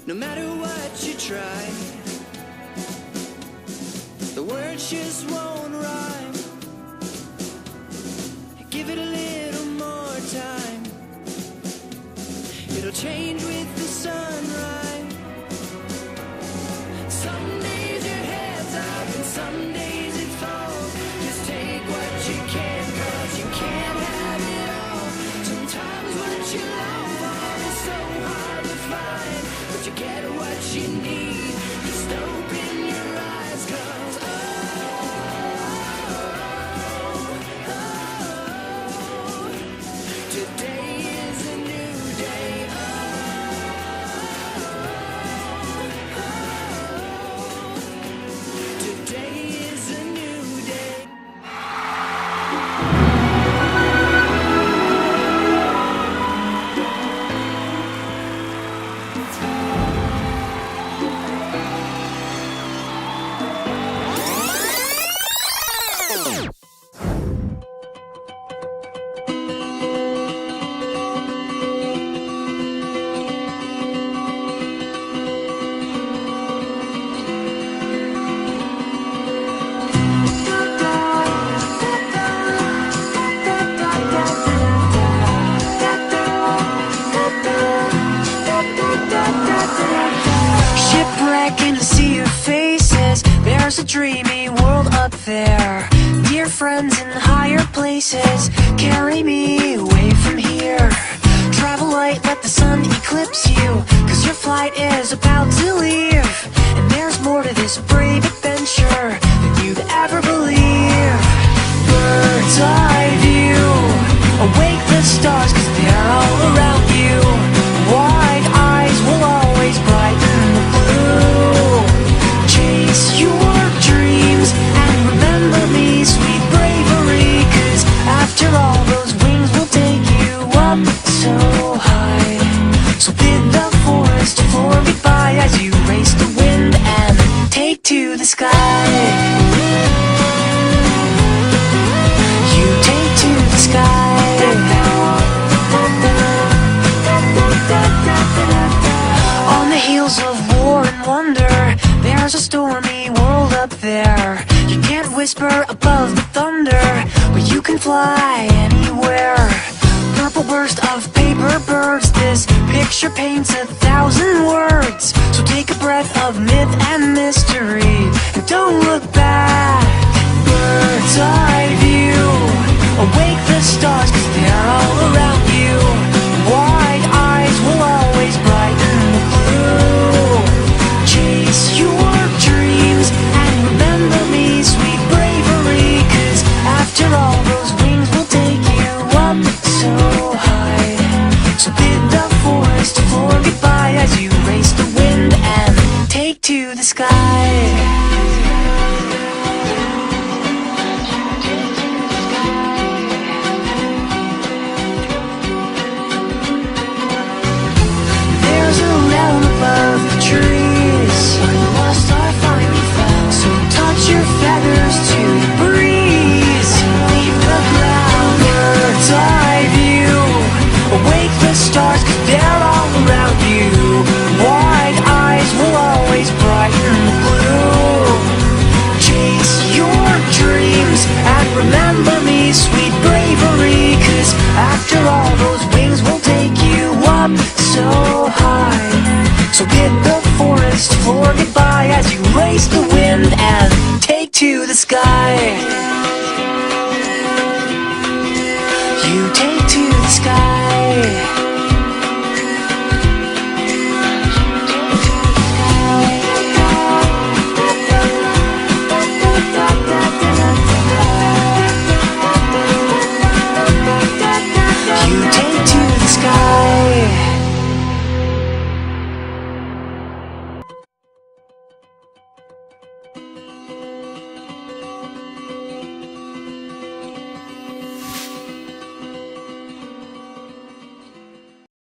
No matter what you try, the words just won't rhyme. Give it a little more time, it'll change with the sunrise. Some days your head's up and some days it falls. Just take what you can, 'cause you can't have it all. Sometimes what you long for is so hard to find, but you get what you need. Just open your eyes, 'cause today is a new day. Today is a new day. Shipwreck in a sea of faces, there's a dreamy world up there. Dear friends in higher places, carry me away from here. Travel light, let the sun eclipse you, 'cause your flight is about to leave. And there's more to this brave adventure than you'd ever believe. Bird's eye view, awake the stars, 'cause they're all around you. Wide eyes will always brighten the blue. Chase your dreams and remember me, sweet bravery, 'cause after all those wings will take you up so high. So bid the forest floor goodbye as you race the wind and take to the sky. You take to the sky. On the heels of war and wonder, there's a stormy world up there. You can't whisper above the thunder, but you can fly anywhere. Purple burst of paper birds, this picture paints 1,000 words. So take a breath of myth and mystery, and don't look back. Bird's eye view, awake the stars, 'cause they're all around you. Wide eyes will always brighten the blue. Chase your dreams and remember me, sweet bravery, 'cause after all those wings will take you up so high. So bid the forest floor goodbye as you race the wind and take to the sky. There's a realm above the trees, lost are finally found. So touch your feathers to the breeze, leave the ground. Bird's eye view, awake the stars, 'cause they're all around you. Wide eyes will always brighten the blue. Chase your dreams and remember me, sweet bravery, 'cause after all those wings will take you up so high. So bid the forest floor goodbye as you race the wind and take to the sky.